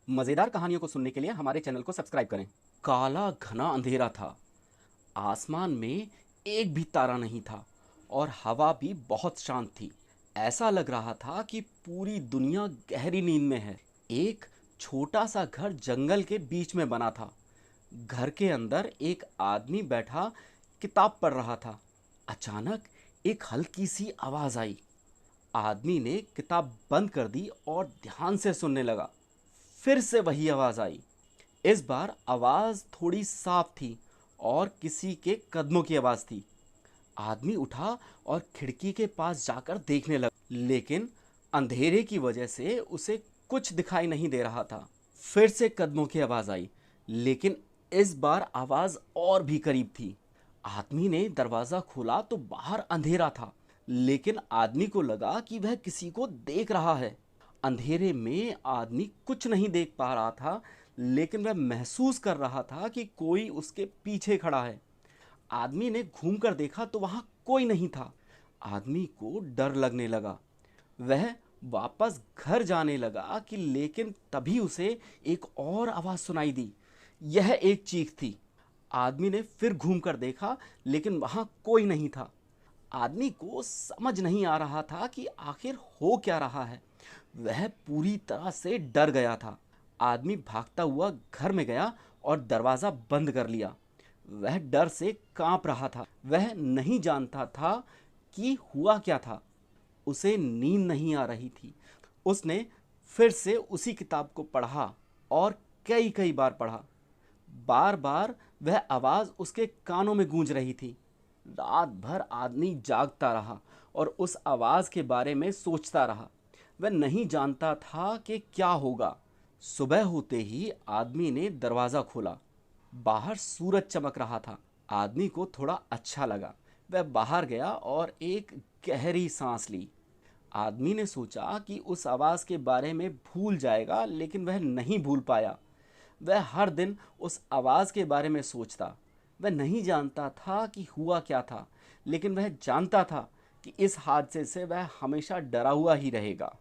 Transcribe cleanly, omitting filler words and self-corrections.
मज़ेदार कहानियों को सुनने के लिए हमारे चैनल को सब्सक्राइब करें। काला घना अंधेरा था। आसमान में एक भी तारा नहीं था और हवा भी बहुत शांत थी। ऐसा लग रहा था कि पूरी दुनिया गहरी नींद में है। एक छोटा सा घर जंगल के बीच में बना था। घर के अंदर एक आदमी बैठा किताब पढ़ रहा था। अचानक एक हल्की सी आवाज़ आई। आदमी ने किताब बंद कर दी और ध्यान से सुनने लगा। फिर से वही आवाज़ आई। इस बार आवाज़ थोड़ी साफ थी और किसी के कदमों की आवाज़ थी। आदमी उठा और खिड़की के पास जाकर देखने लगा, लेकिन अंधेरे की वजह से उसे कुछ दिखाई नहीं दे रहा था। फिर से कदमों की आवाज़ आई, लेकिन इस बार आवाज़ और भी करीब थी। आदमी ने दरवाज़ा खोला तो बाहर अंधेरा था, लेकिन आदमी को लगा कि वह किसी को देख रहा है। अंधेरे में आदमी कुछ नहीं देख पा रहा था, लेकिन वह महसूस कर रहा था कि कोई उसके पीछे खड़ा है। आदमी ने घूमकर देखा तो वहां कोई नहीं था। आदमी को डर लगने लगा। वह वापस घर जाने लगा कि लेकिन तभी उसे एक और आवाज सुनाई दी। यह एक चीख थी। आदमी ने फिर घूमकर देखा, लेकिन वहां कोई नहीं था। आदमी को समझ नहीं आ रहा था कि आखिर हो क्या रहा है। वह पूरी तरह से डर गया था। आदमी भागता हुआ घर में गया और दरवाज़ा बंद कर लिया। वह डर से कांप रहा था। वह नहीं जानता था कि हुआ क्या था। उसे नींद नहीं आ रही थी। उसने फिर से उसी किताब को पढ़ा और कई कई बार पढ़ा। बार बार वह आवाज़ उसके कानों में गूंज रही थी। रात भर आदमी जागता रहा और उस आवाज़ के बारे में सोचता रहा। वह नहीं जानता था कि क्या होगा। सुबह होते ही आदमी ने दरवाज़ा खोला। बाहर सूरज चमक रहा था। आदमी को थोड़ा अच्छा लगा। वह बाहर गया और एक गहरी सांस ली। आदमी ने सोचा कि उस आवाज़ के बारे में भूल जाएगा, लेकिन वह नहीं भूल पाया। वह हर दिन उस आवाज़ के बारे में सोचता। वह नहीं जानता था कि हुआ क्या था, लेकिन वह जानता था कि इस हादसे से वह हमेशा डरा हुआ ही रहेगा।